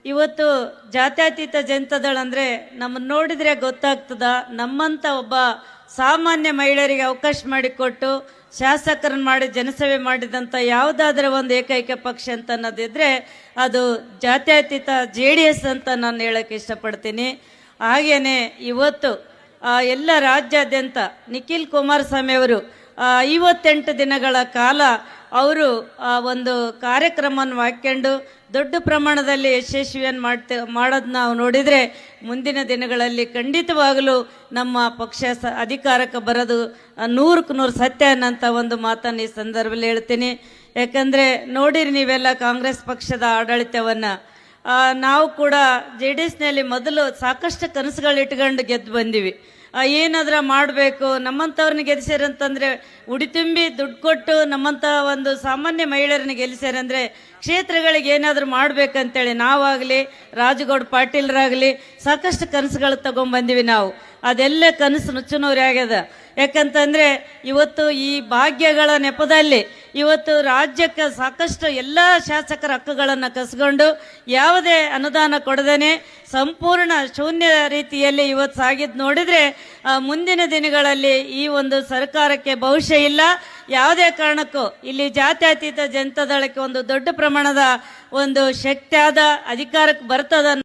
ಇವತ್ತು ಜಾತ್ಯತೀತ ಜನತಾದಳ ಅಂದರೆ ನಮ್ಮನ್ನು ನೋಡಿದರೆ ಗೊತ್ತಾಗ್ತದ. ನಮ್ಮಂಥ ಒಬ್ಬ ಸಾಮಾನ್ಯ ಮಹಿಳೆಯರಿಗೆ ಅವಕಾಶ ಮಾಡಿಕೊಟ್ಟು ಶಾಸಕರನ್ನು ಮಾಡಿ ಜನಸೇವೆ ಮಾಡಿದಂಥ ಯಾವುದಾದ್ರೂ ಒಂದು ಏಕೈಕ ಪಕ್ಷ ಅಂತ ಅನ್ನೋದಿದ್ರೆ ಅದು ಜಾತ್ಯತೀತ JDS ಅಂತ ನಾನು ಹೇಳೋಕ್ಕೆ ಇಷ್ಟಪಡ್ತೀನಿ. ಹಾಗೆಯೇ ಇವತ್ತು ಎಲ್ಲ ರಾಜ್ಯಾದ್ಯಂತ ನಿಖಿಲ್ ಕುಮಾರಸ್ವಾಮಿ ಅವರು 58 ದಿನಗಳ ಕಾಲ ಅವರು ಒಂದು ಕಾರ್ಯಕ್ರಮವನ್ನು ಹಾಕ್ಕೊಂಡು ದೊಡ್ಡ ಪ್ರಮಾಣದಲ್ಲಿ ಯಶಸ್ವಿಯನ್ನು ಮಾಡೋದು ನಾವು ನೋಡಿದರೆ ಮುಂದಿನ ದಿನಗಳಲ್ಲಿ ಖಂಡಿತವಾಗಲೂ ನಮ್ಮ ಪಕ್ಷ ಅಧಿಕಾರಕ್ಕೆ ಬರೋದು 100ಕ್ಕೆ 100 ಸತ್ಯ ಅನ್ನೋಂಥ ಒಂದು ಮಾತನ್ನು ಈ ಸಂದರ್ಭದಲ್ಲಿ ಹೇಳ್ತೀನಿ. ಯಾಕಂದರೆ ನೋಡಿರಿ ನೀವೆಲ್ಲ ಕಾಂಗ್ರೆಸ್ ಪಕ್ಷದ ಆಡಳಿತವನ್ನು ನಾವು ಕೂಡ JDSನಲ್ಲಿ ಮೊದಲು ಸಾಕಷ್ಟು ಕನಸುಗಳು ಇಟ್ಕೊಂಡು ಗೆದ್ದು ಬಂದಿವಿ. ಏನಾದರೂ ಮಾಡಬೇಕು, ನಮ್ಮಂಥವ್ರನ್ನ ಗೆಲ್ಲಿಸ್ಯಾರಂತಂದರೆ ಉಡಿ ತುಂಬಿ ದುಡ್ಡು ಕೊಟ್ಟು ನಮ್ಮಂಥ ಒಂದು ಸಾಮಾನ್ಯ ಮಹಿಳೆಯರನ್ನ ಗೆಲ್ಲಿಸ್ಯಾರಂದರೆ ಕ್ಷೇತ್ರಗಳಿಗೆ ಏನಾದರೂ ಮಾಡಬೇಕಂತೇಳಿ ನಾವಾಗಲಿ ರಾಜಗೌಡ ಪಾಟೀಲ್ರಾಗಲಿ ಸಾಕಷ್ಟು ಕನಸುಗಳು ತಗೊಂಡ್ಬಂದಿವಿ. ನಾವು ಅದೆಲ್ಲ ಕನಸು ನುಚ್ಚುನೂರಿ ಆಗ್ಯದ. ಯಾಕಂತಂದರೆ ಇವತ್ತು ಈ ಭಾಗ್ಯಗಳ ನೆಪದಲ್ಲಿ ಇವತ್ತು ರಾಜ್ಯಕ್ಕೆ ಸಾಕಷ್ಟು ಎಲ್ಲ ಶಾಸಕರ ಹಕ್ಕುಗಳನ್ನು ಕಸ್ಕೊಂಡು ಯಾವುದೇ ಅನುದಾನ ಕೊಡದೇನೆ ಸಂಪೂರ್ಣ ಶೂನ್ಯ ರೀತಿಯಲ್ಲಿ ಇವತ್ತು ಸಾಗಿದ್ದು ನೋಡಿದರೆ ಮುಂದಿನ ದಿನಗಳಲ್ಲಿ ಈ ಒಂದು ಸರ್ಕಾರಕ್ಕೆ ಭವಿಷ್ಯ ಇಲ್ಲ. ಯಾವುದೇ ಕಾರಣಕ್ಕೂ ಇಲ್ಲಿ ಜಾತ್ಯತೀತ ಜನತಾದಳಕ್ಕೆ ಒಂದು ದೊಡ್ಡ ಪ್ರಮಾಣದ ಒಂದು ಶಕ್ತಿಯಾದ ಅಧಿಕಾರಕ್ಕೆ ಬರ್ತದ.